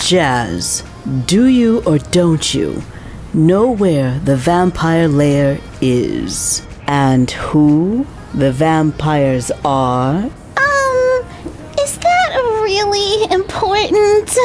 Jazz, do you or don't you know where the vampire lair is? And who the vampires are? Is that really important?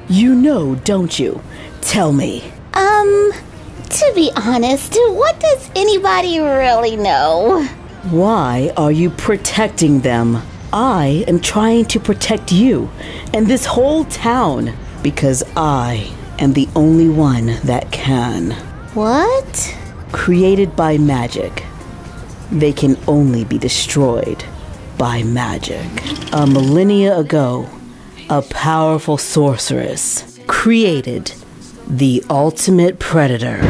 You know, don't you? Tell me. To be honest, what does anybody really know? Why are you protecting them? I am trying to protect you and this whole town because I am the only one that can. What? Created by magic. They can only be destroyed by magic. A millennia ago, a powerful sorceress created the ultimate predator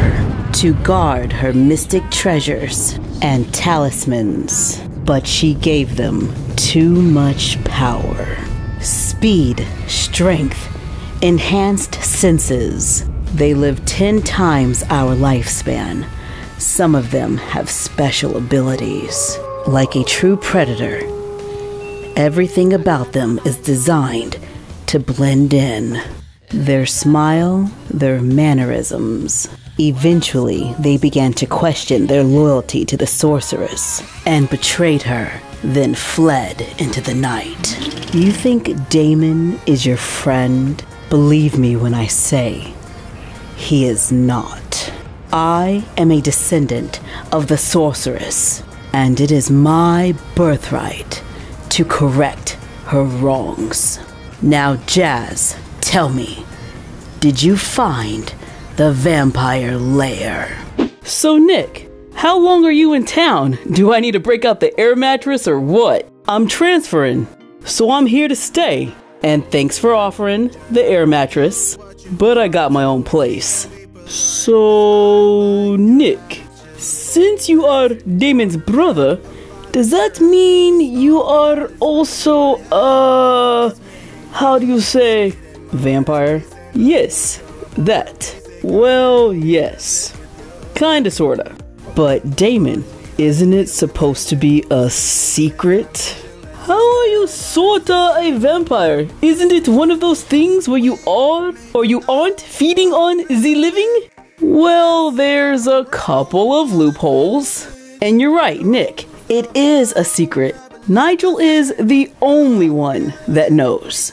to guard her mystic treasures and talismans, but she gave them too much power. Speed, strength, enhanced senses. They live 10 times our lifespan. Some of them have special abilities. Like a true predator, everything about them is designed to blend in. Their smile, their mannerisms. Eventually, they began to question their loyalty to the sorceress and betrayed her, then fled into the night. You think Damon is your friend? Believe me when I say, he is not. I am a descendant of the sorceress, and it is my birthright to correct her wrongs. Now, Jazz, tell me, did you find the vampire lair? So, Nick, how long are you in town? Do I need to break out the air mattress or what? I'm transferring, so I'm here to stay. And thanks for offering the air mattress, but I got my own place. So, Nick, since you are Damon's brother, does that mean you are also, how do you say, vampire? Yes, that. Well, yes. Kinda, sorta. But Damon, isn't it supposed to be a secret? How are you sorta a vampire? Isn't it one of those things where you are or you aren't feeding on the living? Well, there's a couple of loopholes. And you're right, Nick. It is a secret. Nigel is the only one that knows.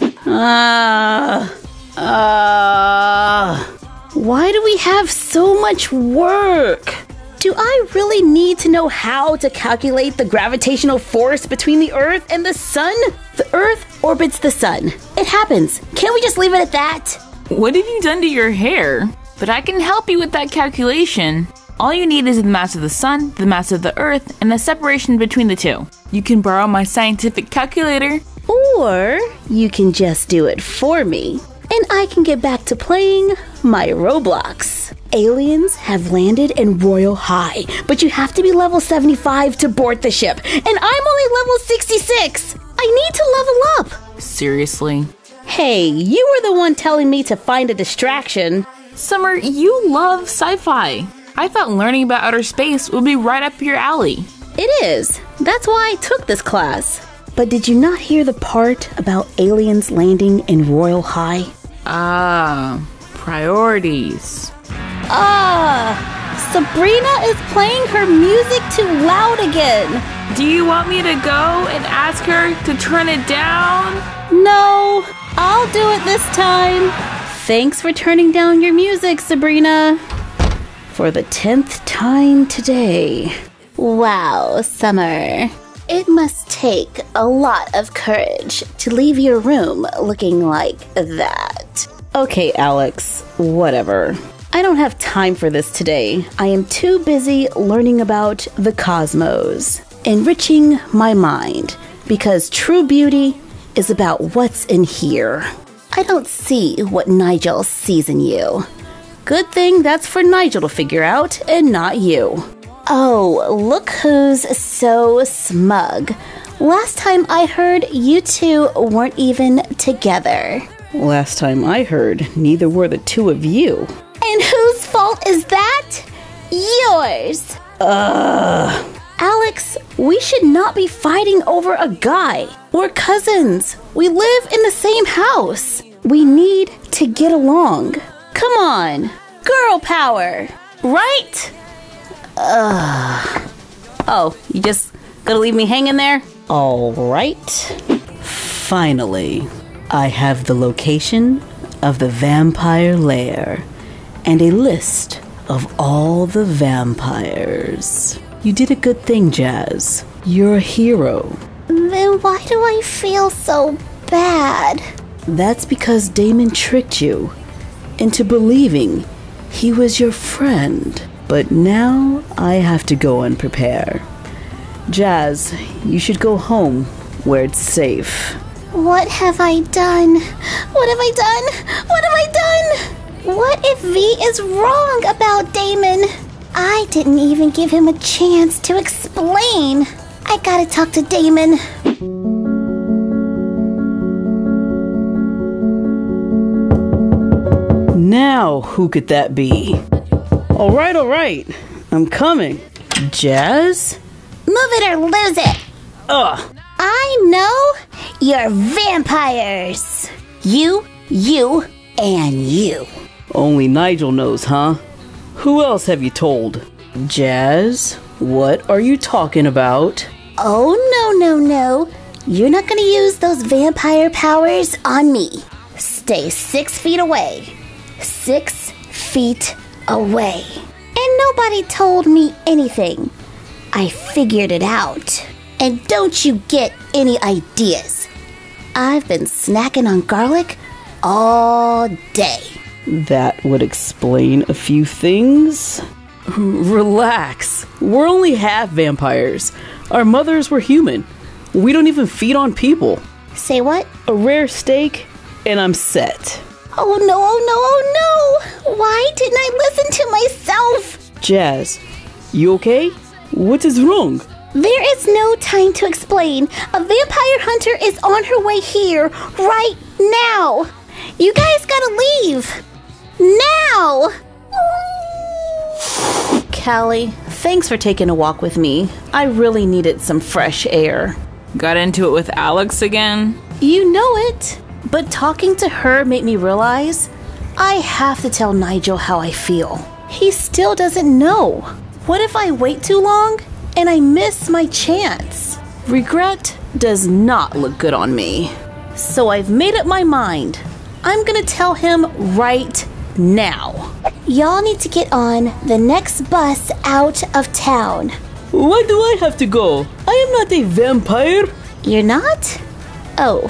Why do we have so much work? Do I really need to know how to calculate the gravitational force between the Earth and the Sun? The Earth orbits the Sun. It happens. Can't we just leave it at that? What have you done to your hair? But I can help you with that calculation. All you need is the mass of the Sun, the mass of the Earth, and the separation between the two. You can borrow my scientific calculator. Or you can just do it for me, and I can get back to playing my Roblox. Aliens have landed in Royal High, but you have to be level 75 to board the ship, and I'm only level 66. I need to level up. Seriously? Hey, you were the one telling me to find a distraction. Summer, you love sci-fi. I thought learning about outer space would be right up your alley. It is. That's why I took this class. But did you not hear the part about aliens landing in Royal High? Priorities. Sabrina is playing her music too loud again. Do you want me to go and ask her to turn it down? No, I'll do it this time. Thanks for turning down your music, Sabrina. For the 10th time today. Wow, Summer. It must take a lot of courage to leave your room looking like that. Okay, Alex, whatever. I don't have time for this today. I am too busy learning about the cosmos, enriching my mind, because true beauty is about what's in here. I don't see what Nigel sees in you. Good thing that's for Nigel to figure out and not you. Oh, look who's so smug. Last time I heard, you two weren't even together. Last time I heard, neither were the two of you. And whose fault is that? Yours. Alex, we should not be fighting over a guy. We're cousins. We live in the same house. We need to get along. Come on, girl power, right? Oh, you just gonna leave me hanging there? All right. Finally, I have the location of the vampire lair and a list of all the vampires. You did a good thing, Jazz. You're a hero. Then why do I feel so bad? That's because Damon tricked you into believing he was your friend. But now I have to go and prepare. Jazz, you should go home where it's safe. What have I done? What have I done? What have I done? What if V is wrong about Damon? I didn't even give him a chance to explain. I gotta talk to Damon. Now, who could that be? All right. I'm coming. Jazz? Move it or lose it. Ugh. I know you're vampires. You, and you. Only Nigel knows, huh? Who else have you told? Jazz, what are you talking about? Oh, no. You're not gonna use those vampire powers on me. Stay 6 feet away. 6 feet away. And nobody told me anything. I figured it out. And don't you get any ideas. I've been snacking on garlic all day. That would explain a few things. Relax. We're only half vampires. Our mothers were human. We don't even feed on people. Say what? A rare steak, and I'm set. Oh no. Why didn't I listen to myself? Jazz, you okay? What is wrong? There is no time to explain. A vampire hunter is on her way here right now. You guys gotta leave. Now! Cali, thanks for taking a walk with me. I really needed some fresh air. Got into it with Alex again? You know it. But talking to her made me realize I have to tell Nigel how I feel. He still doesn't know. What if I wait too long and I miss my chance? Regret does not look good on me. So I've made up my mind. I'm gonna tell him right now. Y'all need to get on the next bus out of town. Why do I have to go? I am not a vampire. You're not? Oh,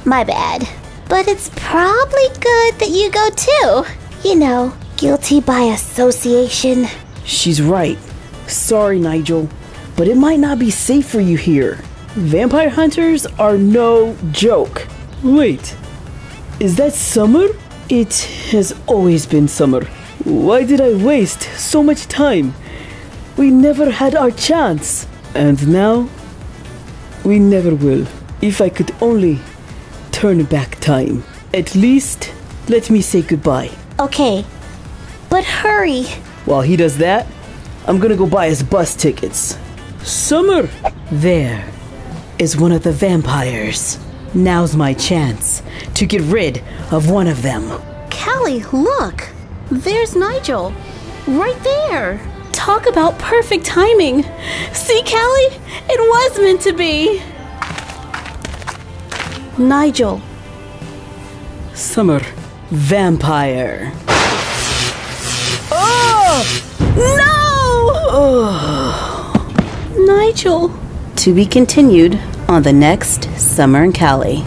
my bad. But it's probably good that you go too. You know, guilty by association. She's right. Sorry, Nigel, but it might not be safe for you here. Vampire hunters are no joke. Wait, is that Summer? It has always been Summer. Why did I waste so much time? We never had our chance. And now, we never will. If I could only turn back time. At least, let me say goodbye. Okay, but hurry. While he does that, I'm gonna go buy his bus tickets. Summer! There is one of the vampires. Now's my chance to get rid of one of them. Cali, look. There's Nigel. Right there. Talk about perfect timing. See, Cali? It was meant to be. Nigel. Summer. Vampire. Oh! No! Nigel. To be continued on the next Sommer Cali.